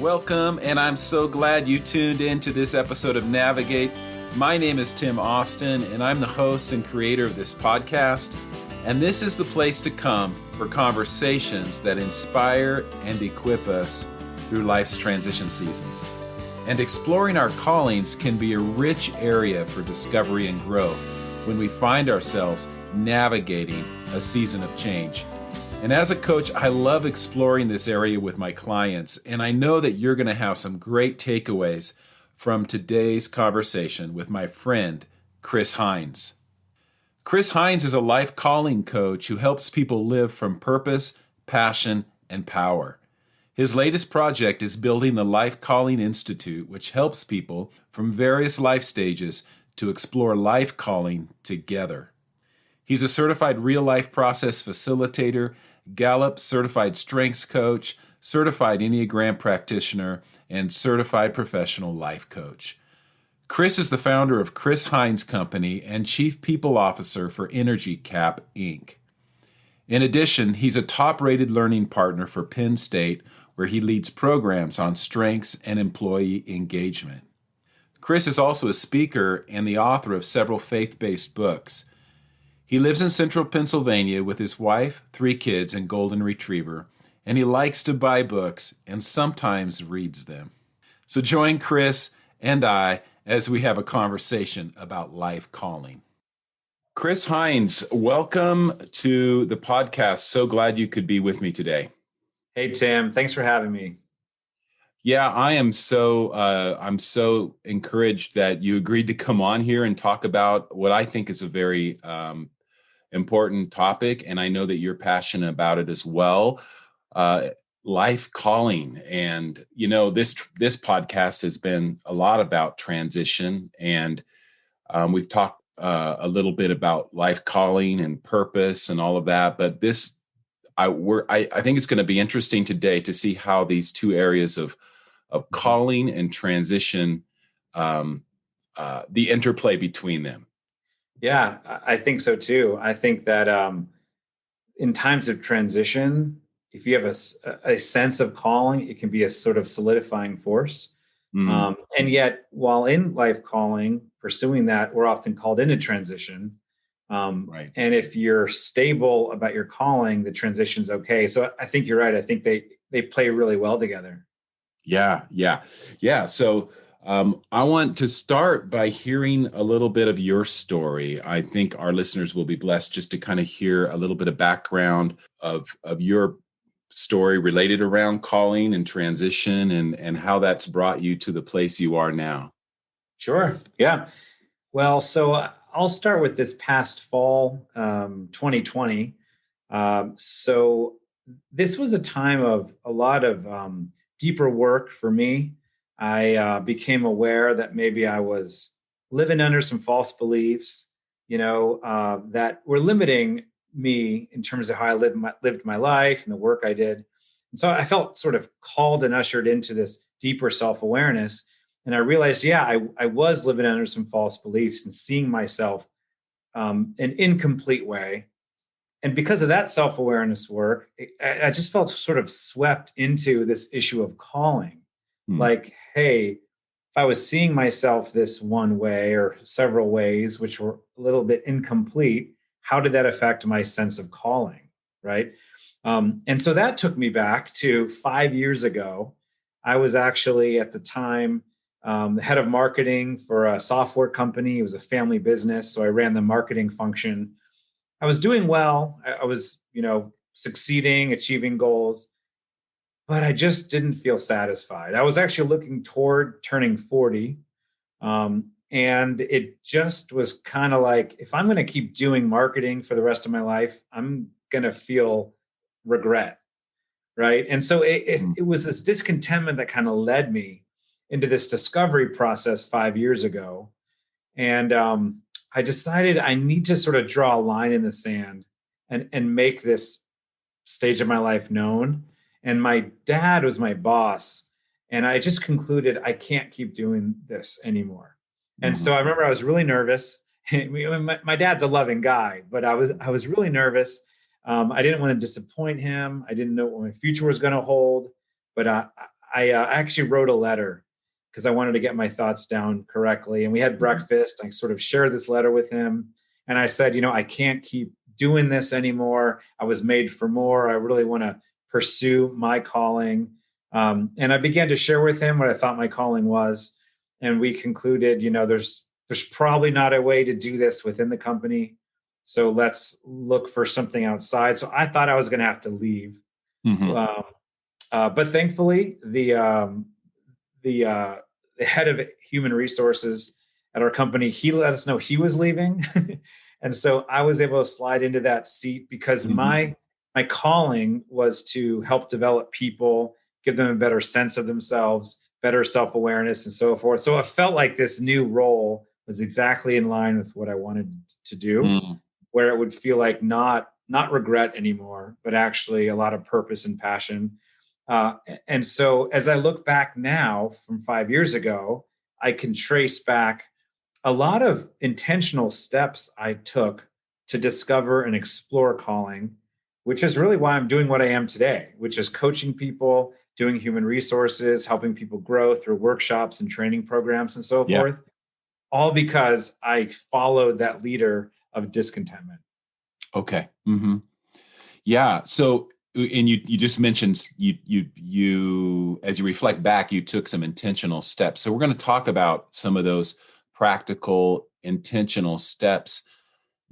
Welcome, and I'm so glad you tuned in to this episode of Navigate. My name is Tim Austin, and I'm the host and creator of this podcast. And this is the place to come for conversations that inspire and equip us through life's transition seasons. And exploring our callings can be a rich area for discovery and growth when we find ourselves navigating a season of change. And as a coach, I love exploring this area with my clients, and I know that you're going to have some great takeaways from today's conversation with my friend, Chris Heinz. Chris Heinz is a life calling coach who helps people live from purpose, passion, and power. His latest project is building the Life Calling Institute, which helps people from various life stages to explore life calling together. He's a certified real-life process facilitator, Gallup certified strengths coach, certified Enneagram practitioner, and certified professional life coach. Chris is the founder of Chris Heinz Company and chief people officer for Energy Cap, Inc. In addition, he's a top-rated learning partner for Penn State, where he leads programs on strengths and employee engagement. Chris is also a speaker and the author of several faith-based books. He lives in central Pennsylvania with his wife, 3 kids, and golden retriever, and he likes to buy books and sometimes reads them. So join Chris and I as we have a conversation about life calling. Chris Heinz, welcome to the podcast. So glad you could be with me today. Hey, Tim. Thanks for having me. Yeah, I'm so encouraged that you agreed to come on here and talk about what I think is a very important topic, and I know that you're passionate about it as well. Life calling, and this podcast has been a lot about transition, and we've talked a little bit about life calling and purpose and all of that. But I think it's going to be interesting today to see how these two areas of calling and transition, the interplay between them. Yeah, I think so too. I think that in times of transition, if you have a sense of calling, it can be a sort of solidifying force. And yet, while in life calling, pursuing that, we're often called into transition. Right. And if you're stable about your calling, the transition's okay. So I think you're right. I think they play really well together. Yeah. So I want to start by hearing a little bit of your story. I think our listeners will be blessed just to kind of hear a little bit of background of your story related around calling and transition and how that's brought you to the place you are now. Sure. Yeah. Well, so I'll start with this past fall, 2020. So this was a time of a lot of deeper work for me. I became aware that maybe I was living under some false beliefs, that were limiting me in terms of how I lived my life and the work I did. And so I felt sort of called and ushered into this deeper self-awareness. And I realized, I was living under some false beliefs and seeing myself an incomplete way. And because of that self-awareness work, I just felt sort of swept into this issue of calling. Like, hey, if I was seeing myself this one way or several ways, which were a little bit incomplete, how did that affect my sense of calling, right? And so that took me back to 5 years ago. I was actually at the time the head of marketing for a software company. It was a family business, so I ran the marketing function. I was doing well. I was, succeeding, achieving goals. But I just didn't feel satisfied. I was actually looking toward turning 40. And it just was kind of like, if I'm going to keep doing marketing for the rest of my life, I'm going to feel regret. Right. And so it was this discontentment that kind of led me into this discovery process 5 years ago. And I decided I need to sort of draw a line in the sand and make this stage of my life known. And my dad was my boss. And I just concluded I can't keep doing this anymore. And so I remember I was really nervous. My dad's a loving guy, but I was really nervous. I didn't want to disappoint him. I didn't know what my future was going to hold. But I actually wrote a letter because I wanted to get my thoughts down correctly. And we had breakfast. I sort of shared this letter with him. And I said, I can't keep doing this anymore. I was made for more. I really want to pursue my calling. And I began to share with him what I thought my calling was. And we concluded, there's probably not a way to do this within the company. So let's look for something outside. So I thought I was going to have to leave. But thankfully, the head of human resources at our company, he let us know he was leaving. And so I was able to slide into that seat because my calling was to help develop people, give them a better sense of themselves, better self-awareness, and so forth. So it felt like this new role was exactly in line with what I wanted to do, where it would feel like not regret anymore, but actually a lot of purpose and passion. And so as I look back now from 5 years ago, I can trace back a lot of intentional steps I took to discover and explore calling, which is really why I'm doing what I am today, which is coaching people, doing human resources, helping people grow through workshops and training programs and so forth, all because I followed that leader of discontentment. Okay. Yeah. So, and you just mentioned you as you reflect back, you took some intentional steps. So we're going to talk about some of those practical, intentional steps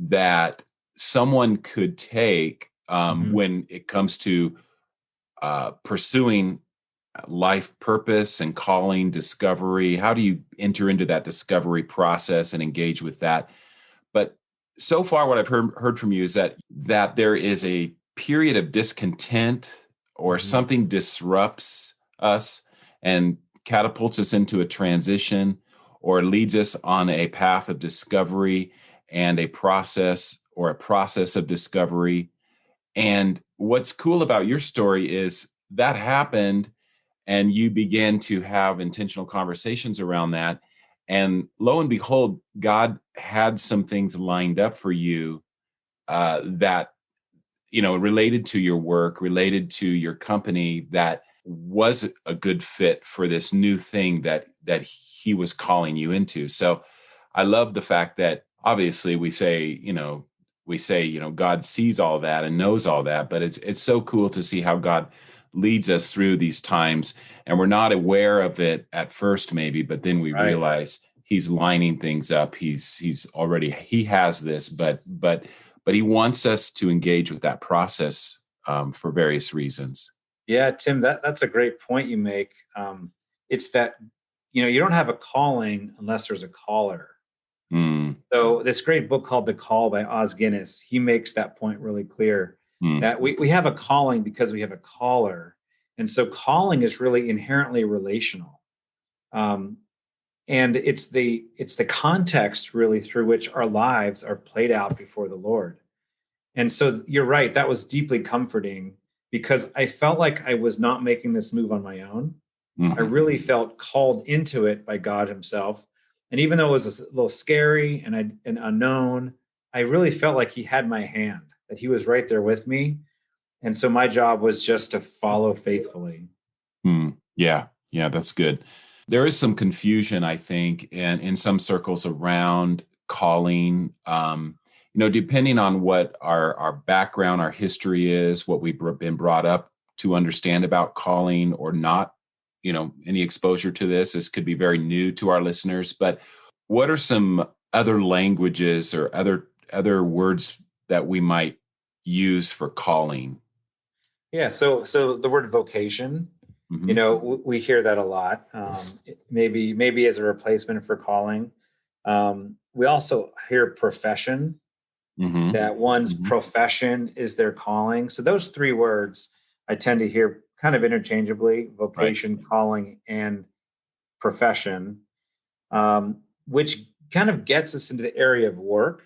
that someone could take when it comes to pursuing life purpose and calling, discovery. How do you enter into that discovery process and engage with that? But so far, what I've heard from you is that there is a period of discontent or something disrupts us and catapults us into a transition or leads us on a path of discovery and a process of discovery. And what's cool about your story is that happened and you began to have intentional conversations around that. And lo and behold, God had some things lined up for you that, related to your work, related to your company, that was a good fit for this new thing that he was calling you into. So I love the fact that obviously we say, God sees all that and knows all that, but it's so cool to see how God leads us through these times, and we're not aware of it at first, maybe, but then we realize he's lining things up. He has this, but he wants us to engage with that process for various reasons. Yeah, Tim, that's a great point you make. It's that, you don't have a calling unless there's a caller. So this great book called The Call by Os Guinness, he makes that point really clear. That we have a calling because we have a caller. And so calling is really inherently relational. And it's the context really through which our lives are played out before the Lord. And so you're right, that was deeply comforting because I felt like I was not making this move on my own. I really felt called into it by God himself. And even though it was a little scary and unknown, I really felt like he had my hand, that he was right there with me. And so my job was just to follow faithfully. Yeah, that's good. There is some confusion, I think, in some circles around calling, depending on what our background, our history is, what we've been brought up to understand about calling or not, any exposure to this. This could be very new to our listeners, but what are some other languages or other words that we might use for calling? Yeah. So the word vocation, we hear that a lot. Maybe as a replacement for calling. We also hear profession, that one's profession is their calling. So those three words I tend to hear kind of interchangeably: vocation, calling, and profession, which kind of gets us into the area of work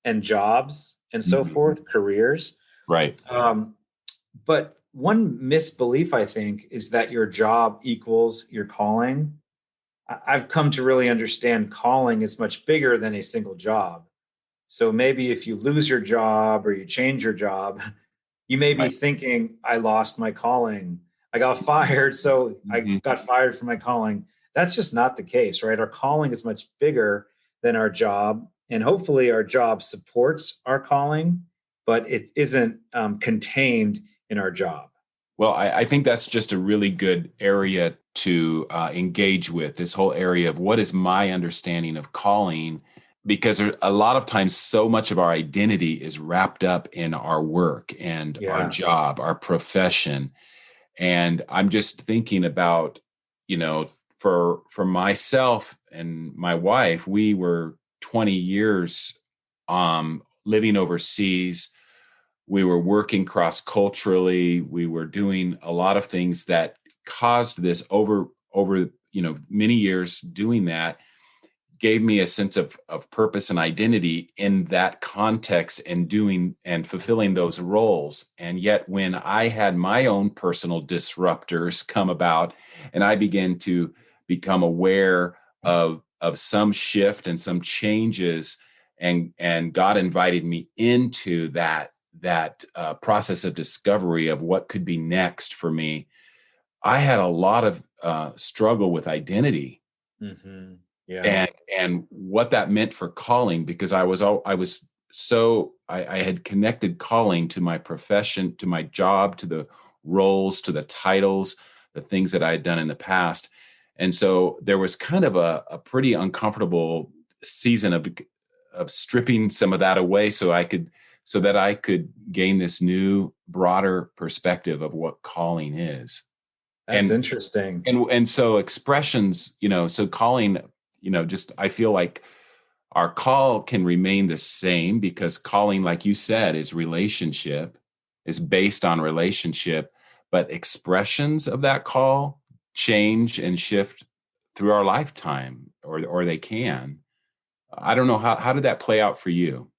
and jobs and so forth, careers. Right. But one misbelief, I think, is that your job equals your calling. I've come to really understand calling is much bigger than a single job. So maybe if you lose your job or you change your job, you may be thinking, I lost my calling. I got fired, so I Mhm. got fired from my calling. That's just not the case, right? Our calling is much bigger than our job, and hopefully our job supports our calling, but it isn't contained in our job. Well, I think that's just a really good area to engage with, this whole area of what is my understanding of calling, because a lot of times so much of our identity is wrapped up in our work and our Yeah. job, our profession. And I'm just thinking about, you know, for myself and my wife, we were 20 years living overseas. We were working cross culturally. We were doing a lot of things that caused this over many years doing that gave me a sense of purpose and identity in that context and doing and fulfilling those roles. And yet when I had my own personal disruptors come about and I began to become aware of some shift and some changes, and God invited me into that process of discovery of what could be next for me, I had a lot of struggle with identity Hmm. Yeah. and what that meant for calling, because I had connected calling to my profession, to my job, to the roles, to the titles, the things that I had done in the past. And so there was kind of a pretty uncomfortable season of stripping some of that away so that I could gain this new broader perspective of what calling is. That's And interesting. and so expressions, so calling, just I feel like our call can remain the same, because calling, like you said, is based on relationship, but expressions of that call change and shift through our lifetime, or they can. I don't know, how did that play out for you?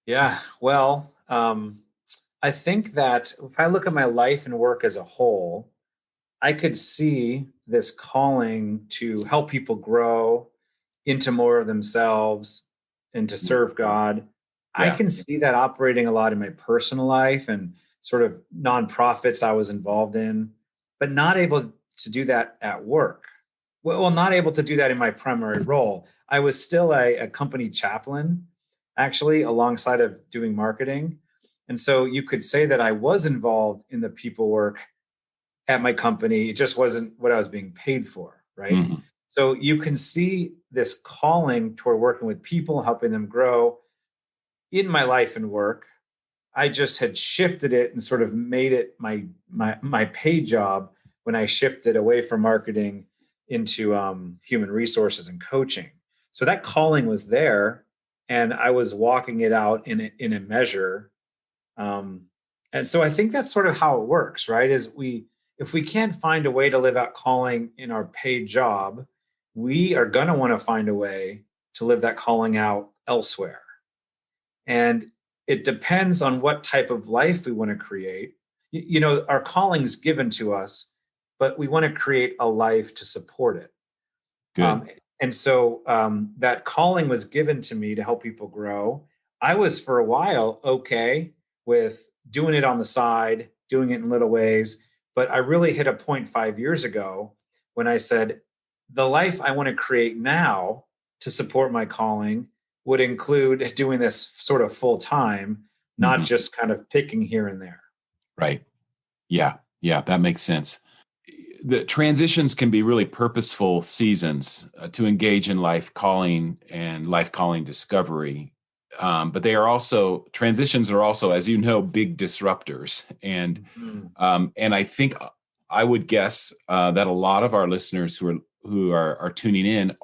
Yeah. Well, I think that if I look at my life and work as a whole, I could see this calling to help people grow into more of themselves and to Mm. serve God. I Yeah. can see that operating a lot in my personal life and sort of nonprofits I was involved in, but not able to do that at work. Well, not able to do that in my primary role. I was still a company chaplain, actually, alongside of doing marketing. And so you could say that I was involved in the people work at my company. It just wasn't what I was being paid for, right? Mhm. So you can see this calling toward working with people, helping them grow in my life and work. I just had shifted it and sort of made it my pay job when I shifted away from marketing into human resources and coaching. So that calling was there, and I was walking it out in a measure. Um, and so I think that's sort of how it works, right? Is we if we can't find a way to live out calling in our paid job, we are going to want to find a way to live that calling out elsewhere. And it depends on what type of life we want to create. Our calling's given to us, but we want to create a life to support it. Good. Um, and so that calling was given to me to help people grow. I was for a while okay with doing it on the side, doing it in little ways. But I really hit a point 5 years ago when I said, the life I want to create now to support my calling would include doing this sort of full time, not Mhm. just kind of picking here and there. Right. Yeah. Yeah, that makes sense. The transitions can be really purposeful seasons to engage in life calling and life calling discovery. But transitions are also, as you know, big disruptors. Mhm. And I think I would guess that a lot of our listeners who are tuning in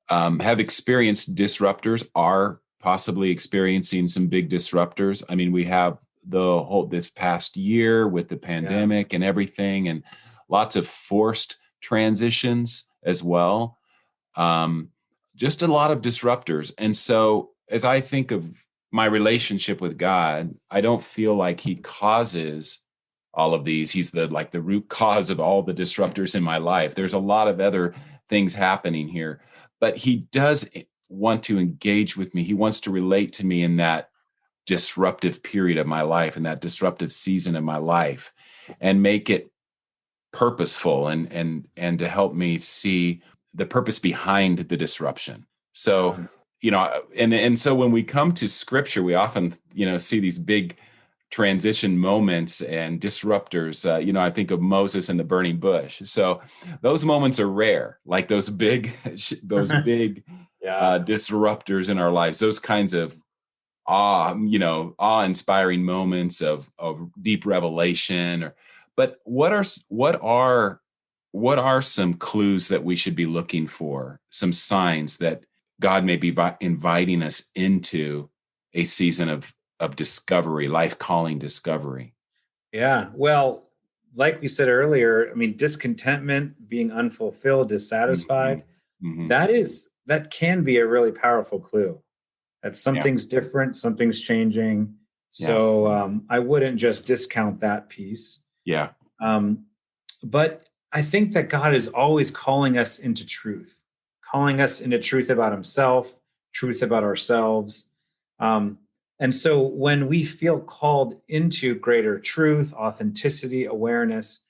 have experienced disruptors, are possibly experiencing some big disruptors. I mean, we have the whole this past year with the Yeah. pandemic and everything, and lots of forced transitions as well. Um, just a lot of disruptors. And so, as I think of my relationship with God, I don't feel like He causes all of these. He's the root cause of all the disruptors in my life. There's a lot of other things happening here, but He does want to engage with me. He wants to relate to me in that disruptive period of my life, in that disruptive season of my life, and make it purposeful and to help me see the purpose behind the disruption. So, and so when we come to scripture, we often, see these big transition moments and disruptors. I think of Moses and the burning bush. So those moments are rare, like those big, Yeah. disruptors in our lives, those kinds of awe-inspiring moments of deep revelation. But what are some clues that we should be looking for? Some signs that God may be inviting us into a season of discovery, life calling discovery. Yeah. Well, like we said earlier, I mean, discontentment, being unfulfilled, dissatisfied, Mm-hmm. that can be a really powerful clue that Yeah. something's different, something's changing. Yeah. So I wouldn't just discount that piece. Yeah. But I think that God is always calling us into truth about himself, truth about ourselves. And so when we feel called into greater truth, authenticity, awareness,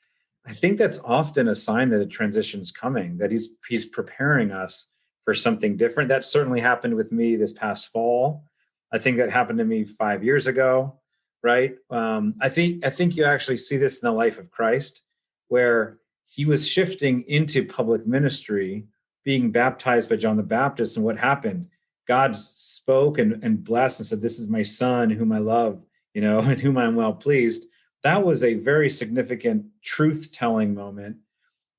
I think that's often a sign that a transition is coming, that he's preparing us for something different. That certainly happened with me this past fall. I think that happened to me 5 years ago, right? I think you actually see this in the life of Christ, where he was shifting into public ministry, being baptized by John the Baptist. And what happened? God spoke and blessed and said, "This is my son whom I love, and whom I'm well pleased." That was a very significant truth-telling moment,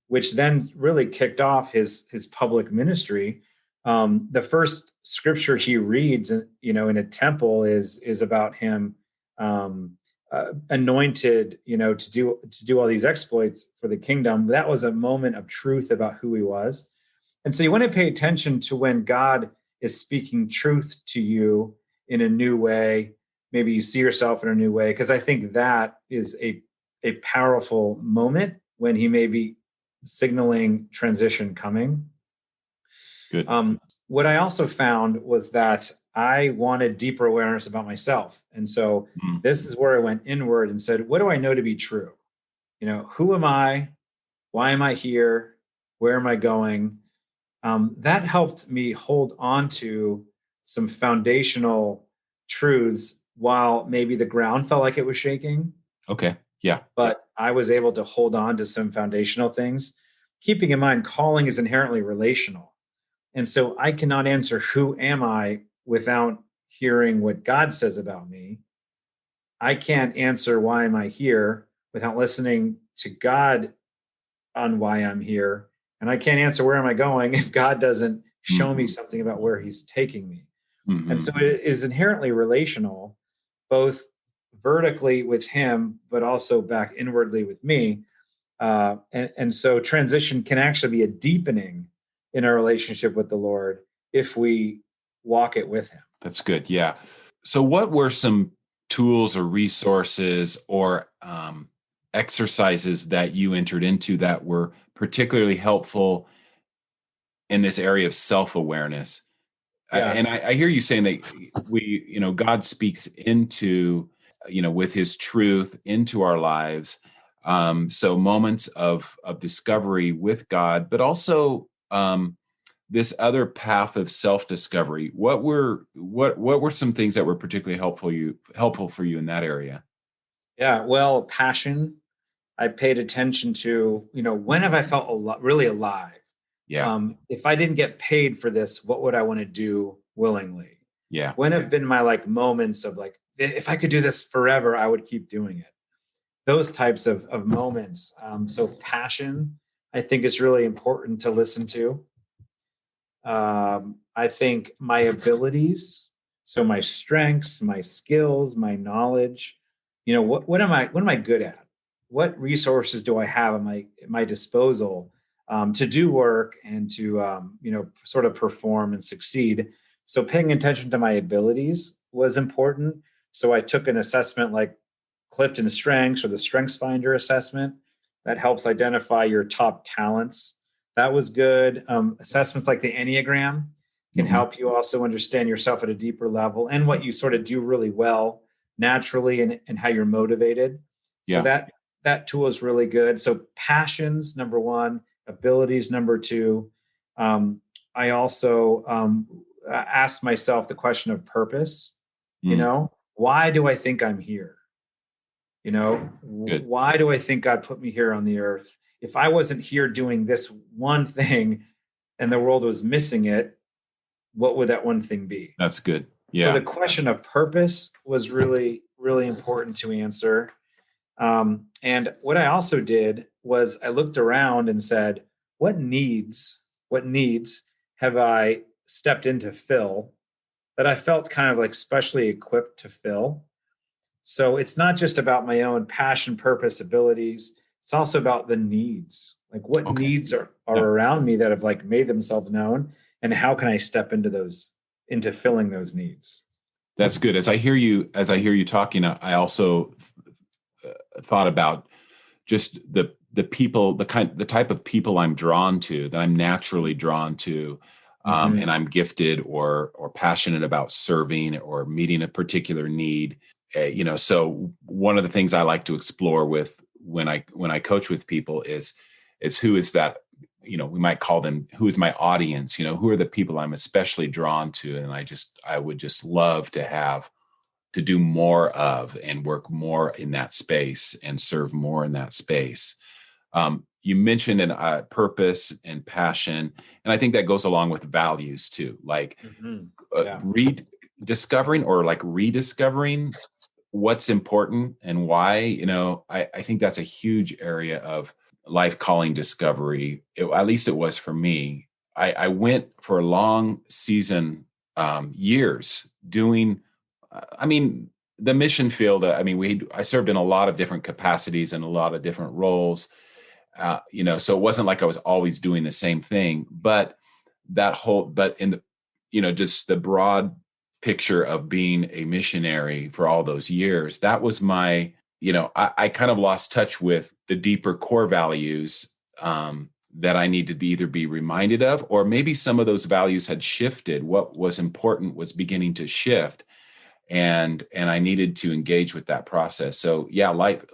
which then really kicked off his public ministry. The first scripture he reads, in a temple is about him anointed, to do all these exploits for the kingdom. That was a moment of truth about who he was. And so you want to pay attention to when God is speaking truth to you in a new way. Maybe you see yourself in a new way, because I think that is a powerful moment when he may be signaling transition coming. Good. What I also found was that I wanted deeper awareness about myself. And so this is where I went inward and said, what do I know to be true? Who am I? Why am I here? Where am I going? That helped me hold on to some foundational truths while maybe the ground felt like it was shaking. Okay. Yeah. But I was able to hold on to some foundational things, keeping in mind calling is inherently relational. And so I cannot answer who am I without hearing what God says about me. I can't answer why am I here without listening to God on why I'm here. And I can't answer where am I going if God doesn't show me something about where he's taking me. Mm-hmm. And so it is inherently relational, both vertically with him, but also back inwardly with me. And so transition can actually be a deepening in our relationship with the Lord if we walk it with him. That's good. Yeah. So what were some tools or resources or exercises that you entered into that were particularly helpful in this area of self-awareness? Yeah. And I hear you saying that God speaks into, with his truth into our lives. So moments of discovery with God, but also this other path of self-discovery. What were some things that were particularly helpful for you in that area? Yeah, well, passion. I paid attention to, when have I felt really alive? Yeah. If I didn't get paid for this, what would I want to do willingly? Yeah. When have been my moments of if I could do this forever, I would keep doing it. Those types of moments. So passion, I think, is really important to listen to. I think my abilities, so my strengths, my skills, my knowledge, what am I good at? What resources do I have at my disposal to do work and to sort of perform and succeed? So paying attention to my abilities was important. So I took an assessment like Clifton Strengths or the Strengths Finder assessment that helps identify your top talents. That was good. Assessments like the Enneagram can help you also understand yourself at a deeper level and what you sort of do really well naturally and how you're motivated. So that tool is really good. So passions, number one, abilities, number two. I also asked myself the question of purpose. Mm, Why do I think I'm here? good. Why do I think God put me here on the earth? If I wasn't here doing this one thing and the world was missing it, what would that one thing be? That's good. So Yeah. the question of purpose was really, really important to answer. And what I also did was I looked around and said, what needs have I stepped in to fill that I felt kind of like specially equipped to fill? So it's not just about my own passion, purpose, abilities. It's also about the needs. Like what Okay. needs are Yeah. around me that have like made themselves known, and how can I step into filling those needs? That's good. As I hear you talking, I also thought about just the people, the type of people I'm drawn to, that I'm naturally drawn to, Mm-hmm. and I'm gifted or passionate about serving or meeting a particular need. So one of the things I like to explore with when I coach with people is who is that, we might call them, who is my audience, who are the people I'm especially drawn to. And I would just love to do more of and work more in that space and serve more in that space. You mentioned purpose and passion, and I think that goes along with values too, like Mm-hmm. uh, Yeah. rediscovering or like rediscovering what's important and why. I think that's a huge area of life calling discovery. At least it was for me. I went for a long season, years doing, I mean, the mission field. I served in a lot of different capacities and a lot of different roles. So it wasn't like I was always doing the same thing, but but in the, just the broad picture of being a missionary for all those years, that was I kind of lost touch with the deeper core values, that I need to either be reminded of, or maybe some of those values had shifted. What was important was beginning to shift, and I needed to engage with that process. So yeah, life,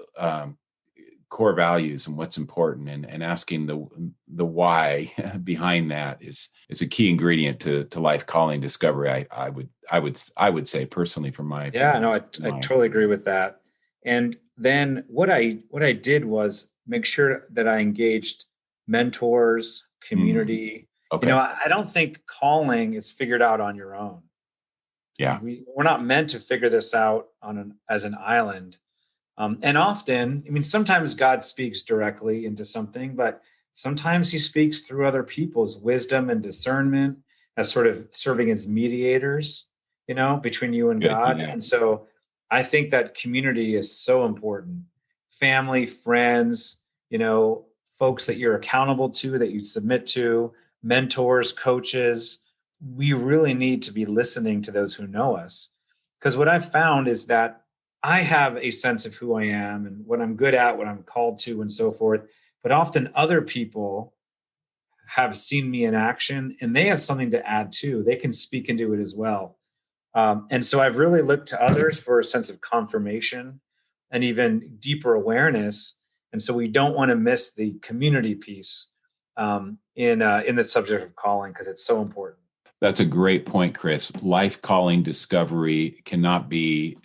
core values and what's important, and asking the why behind that is a key ingredient to life calling discovery. I would say personally from my Yeah, no, I my totally agree with that. And then what I did was make sure that I engaged mentors, mm, community. okay, I don't think calling is figured out on your own. yeah, We're not meant to figure this out as an island. And often, sometimes God speaks directly into something, but sometimes he speaks through other people's wisdom and discernment as sort of serving as mediators, between you and good, God. yeah. And so I think that community is so important. Family, friends, folks that you're accountable to, that you submit to, mentors, coaches. We really need to be listening to those who know us. Because what I've found is that I have a sense of who I am and what I'm good at, what I'm called to, and so forth. But often other people have seen me in action and they have something to add too. They can speak into it as well. And so I've really looked to others for a sense of confirmation and even deeper awareness. And so we don't want to miss the community piece, in the subject of calling, because it's so important. That's a great point, Chris. Life calling discovery cannot be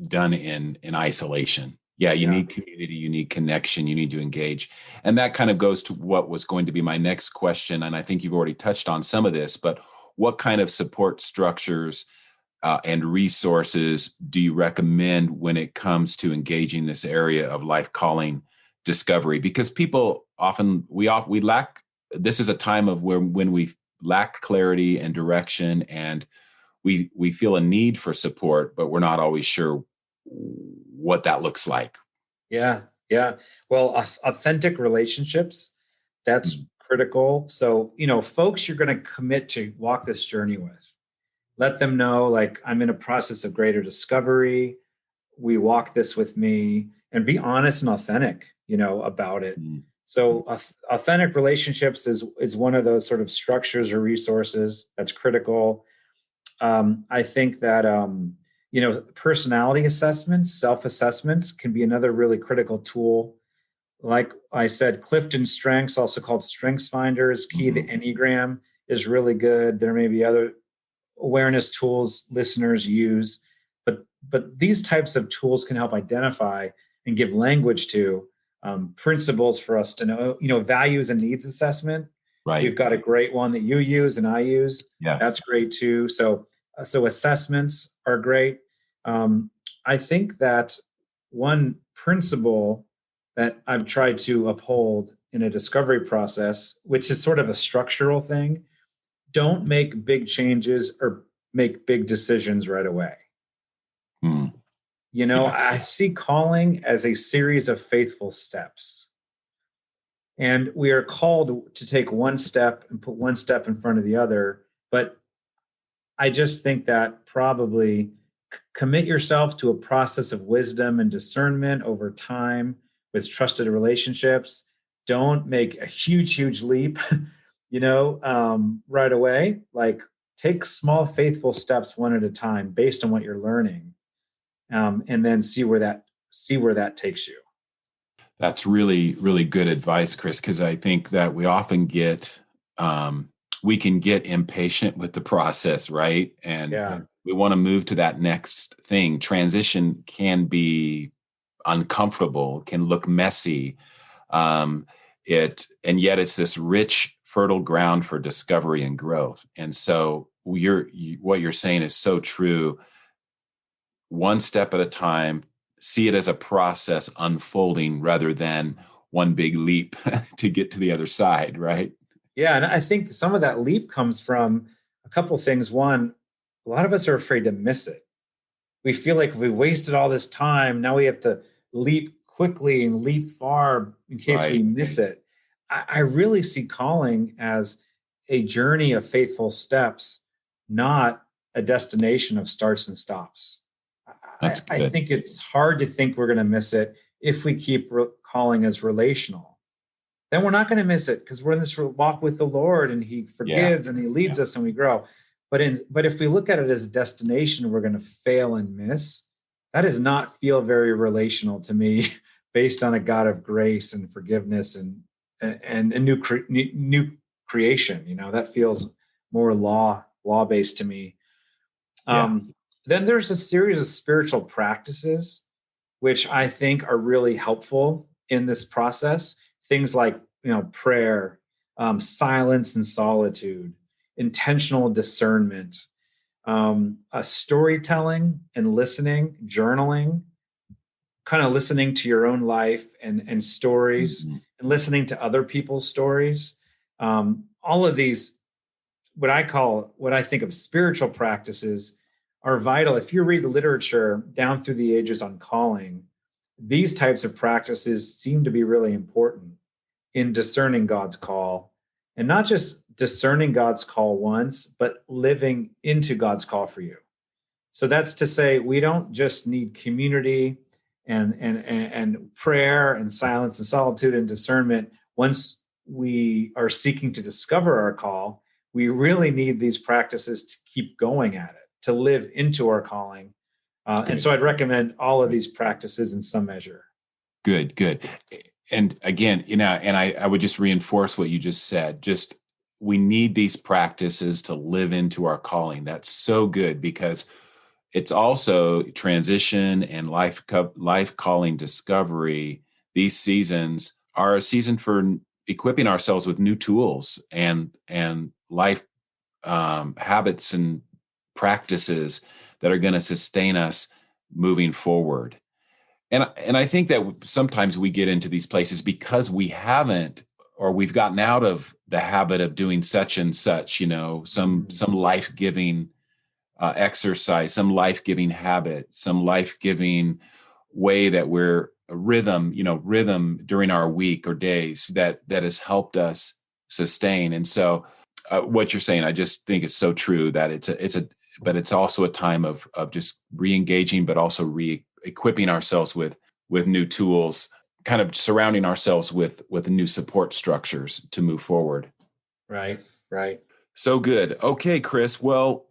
done in isolation. Yeah, you Yeah. need community, you need connection, you need to engage. And that kind of goes to what was going to be my next question. And I think you've already touched on some of this, but what kind of support structures, and resources do you recommend when it comes to engaging this area of life calling discovery? Because people often, we lack, this is a time of when we lack clarity and direction, and we feel a need for support, but we're not always sure what that looks like. Yeah. Yeah. Well, authentic relationships, that's Mm, critical. So, folks you're going to commit to walk this journey with, let them know, like, I'm in a process of greater discovery. We walk this with me, and be honest and authentic, about it. mm, So authentic relationships is one of those sort of structures or resources that's critical. I think that Personality assessments, self-assessments can be another really critical tool. Like I said, Clifton Strengths, also called Strengths Finders, Key the Enneagram is really good. There may be other awareness tools listeners use, but these types of tools can help identify and give language to principles for us to know. Values and needs assessment. Right. We've got a great one that you use and I use. Yes. That's great too. So assessments are great. I think that one principle that I've tried to uphold in a discovery process, which is sort of a structural thing, don't make big changes or make big decisions right away. I see calling as a series of faithful steps. And we are called to take one step and put one step in front of the other. But I just think that probably commit yourself to a process of wisdom and discernment over time with trusted relationships. Don't make a huge leap, right away. Like, take small, faithful steps one at a time based on what you're learning, and then see where that takes you. That's really, really good advice, Chris, because I think that we often we can get impatient with the process, right? And we want to move to that next thing. Transition can be uncomfortable, can look messy. And yet it's this rich, fertile ground for discovery and growth. And so what you're saying is so true. One step at a time, see it as a process unfolding rather than one big leap to get to the other side, right? Yeah, and I think some of that leap comes from a couple things. One, a lot of us are afraid to miss it. We feel like we wasted all this time. Now we have to leap quickly and leap far in case we miss it. I really see calling as a journey of faithful steps, not a destination of starts and stops. I think it's hard to think we're going to miss it if we keep calling as relational. Then we're not going to miss it because we're in this walk with the Lord and He forgives and He leads us and we grow. But if we look at it as a destination we're going to fail and miss, that does not feel very relational to me, based on a God of grace and forgiveness and new creation. That feels more law-based to me. Then there's a series of spiritual practices which I think are really helpful in this process. Things like, prayer, silence and solitude, intentional discernment, storytelling and listening, journaling, kind of listening to your own life and stories, and listening to other people's stories. All of these, what I think of spiritual practices, are vital. If you read the literature down through the ages on calling, these types of practices seem to be really important in discerning God's call, and not just discerning God's call once, but living into God's call for you. So that's to say, we don't just need community and prayer and silence and solitude and discernment. Once we are seeking to discover our call, we really need these practices to keep going at it, to live into our calling. And so I'd recommend all of these practices in some measure. Good. And again, and I would just reinforce what you just said. Just, we need these practices to live into our calling. That's so good, because it's also transition and life calling discovery. These seasons are a season for equipping ourselves with new tools and life habits and practices that are going to sustain us moving forward. And I think that sometimes we get into these places because we haven't, or we've gotten out of the habit of doing such and such, some life-giving exercise, some life-giving habit, some life-giving way that we're rhythm during our week or days that has helped us sustain. And so what you're saying, I just think is so true, that but it's also a time of just re-engaging, but also equipping ourselves with new tools, kind of surrounding ourselves with new support structures to move forward. Right. So good. Okay, Chris. Well,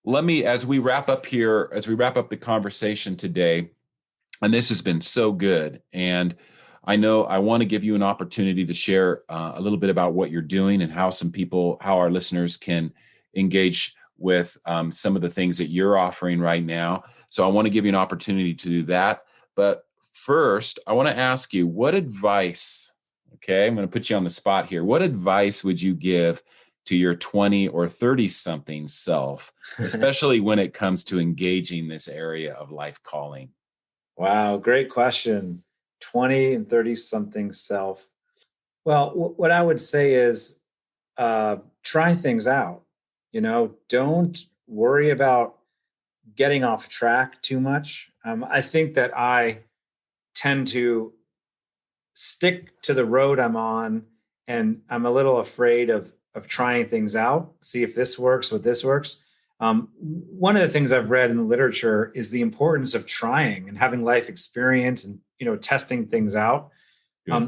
let me, as we wrap up the conversation today, and this has been so good. And I know I want to give you an opportunity to share a little bit about what you're doing and how our listeners can engage with some of the things that you're offering right now. So I want to give you an opportunity to do that. But first, I want to ask you, what advice, okay, I'm going to put you on the spot here. What advice would you give to your 20 or 30 something self, especially when it comes to engaging this area of life calling? Wow, great question. 20 and 30 something self. Well, what I would say is try things out. Don't worry about getting off track too much. I think that I tend to stick to the road I'm on, and I'm a little afraid of trying things out, see if this works, what this works. One of the things I've read in the literature is the importance of trying and having life experience and testing things out.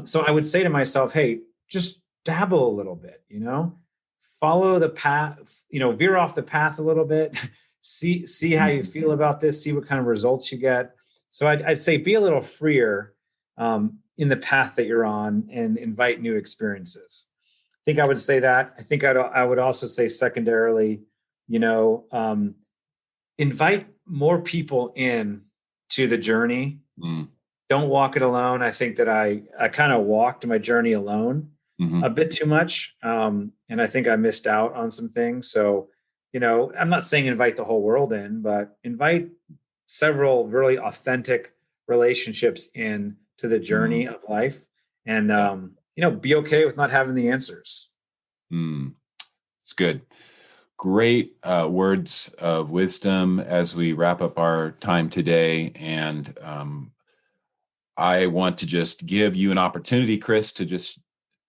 So I would say to myself, hey, just dabble a little bit, follow the path, veer off the path a little bit, see how you feel about this, see what kind of results you get. So I'd say be a little freer in the path that you're on and invite new experiences. I think I would say that. I think I would also say secondarily, invite more people in to the journey. Don't walk it alone. I think that I kind of walked my journey alone a bit too much. And I think I missed out on some things. So, I'm not saying invite the whole world in, but invite several really authentic relationships in to the journey of life, and, be okay with not having the answers. It's good. Great words of wisdom as we wrap up our time today. And I want to just give you an opportunity, Chris, to just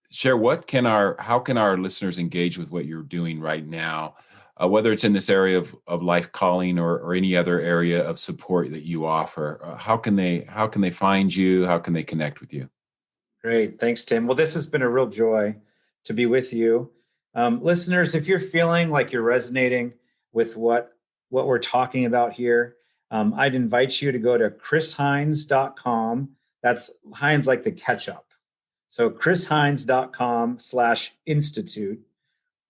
share how can our listeners engage with what you're doing right now, whether it's in this area of life calling or any other area of support that you offer. How can they find you? How can they connect with you? Great. Thanks, Tim. Well, this has been a real joy to be with you. Listeners, if you're feeling like you're resonating with what we're talking about here, I'd invite you to go to chrisheinz.com. That's Heinz like the ketchup. So chrisheinz.com/institute.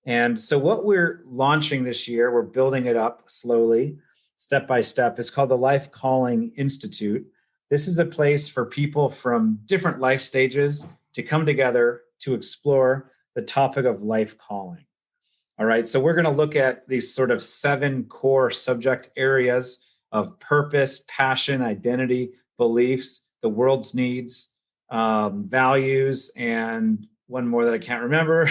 And so what we're launching this year, we're building it up slowly, step by step. It's called the Life Calling Institute. This is a place for people from different life stages to come together to explore the topic of life calling. All right, so we're going to look at these sort of 7 core subject areas of purpose, passion, identity, beliefs, the world's needs, values, and one more that I can't remember,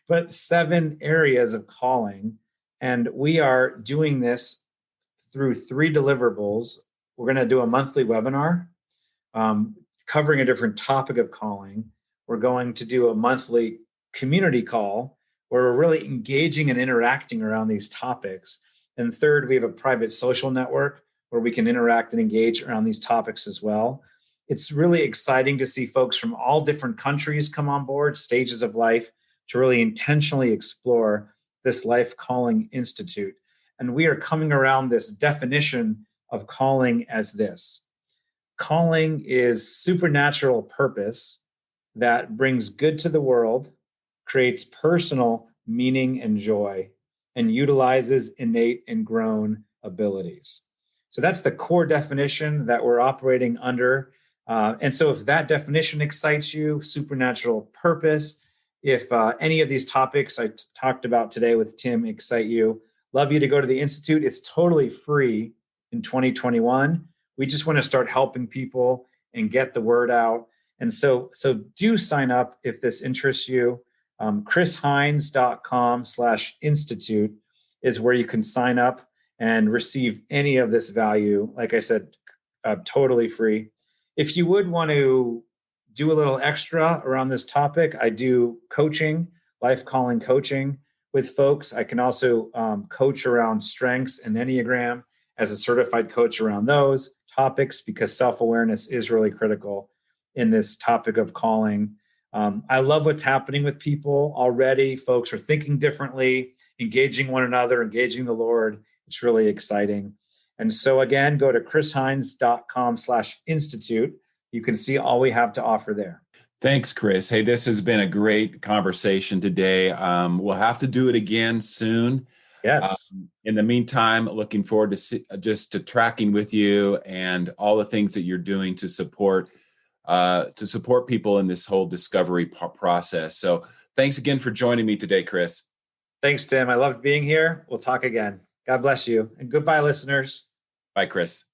but 7 areas of calling. And we are doing this through 3 deliverables. We're going to do a monthly webinar covering a different topic of calling. We're going to do a monthly community call where we're really engaging and interacting around these topics. And third, we have a private social network where we can interact and engage around these topics as well. It's really exciting to see folks from all different countries come on board, stages of life, to really intentionally explore this Life Calling Institute. And we are coming around this definition of calling as this. Calling is supernatural purpose that brings good to the world, creates personal meaning and joy, and utilizes innate and grown abilities. So that's the core definition that we're operating under. And so if that definition excites you, supernatural purpose, if any of these topics I talked about today with Tim excite you, love you to go to the Institute. It's totally free in 2021. We just want to start helping people and get the word out. And so do sign up if this interests you. chrisheinz.com/institute is where you can sign up and receive any of this value. Like I said, totally free. If you would want to do a little extra around this topic, I do coaching, life calling coaching with folks. I can also coach around strengths and Enneagram as a certified coach around those topics, because self-awareness is really critical in this topic of calling. I love what's happening with people already. Folks are thinking differently, engaging one another, engaging the Lord. It's really exciting. And so again, go to chrisheinz.com/institute. You can see all we have to offer there. Thanks, Chris. Hey, this has been a great conversation today. We'll have to do it again soon. Yes. In the meantime, looking forward to tracking with you and all the things that you're doing to support people in this whole discovery process. So thanks again for joining me today, Chris. Thanks, Tim. I loved being here. We'll talk again. God bless you. And goodbye, listeners. Bye, Chris.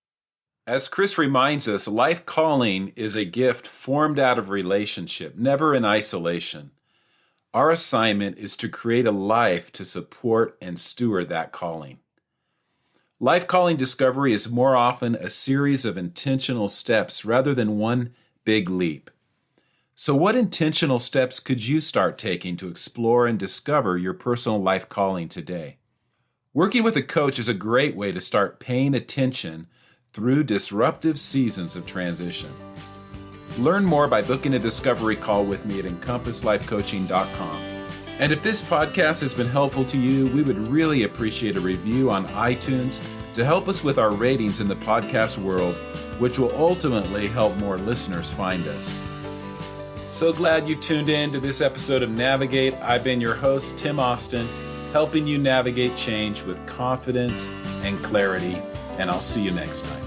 As Chris reminds us, life calling is a gift formed out of relationship, never in isolation. Our assignment is to create a life to support and steward that calling. Life calling discovery is more often a series of intentional steps rather than one big leap. So what intentional steps could you start taking to explore and discover your personal life calling today? Working with a coach is a great way to start paying attention through disruptive seasons of transition. Learn more by booking a discovery call with me at EncompassLifeCoaching.com. And if this podcast has been helpful to you, we would really appreciate a review on iTunes to help us with our ratings in the podcast world, which will ultimately help more listeners find us. So glad you tuned in to this episode of Navigate. I've been your host, Tim Austin, helping you navigate change with confidence and clarity, and I'll see you next time.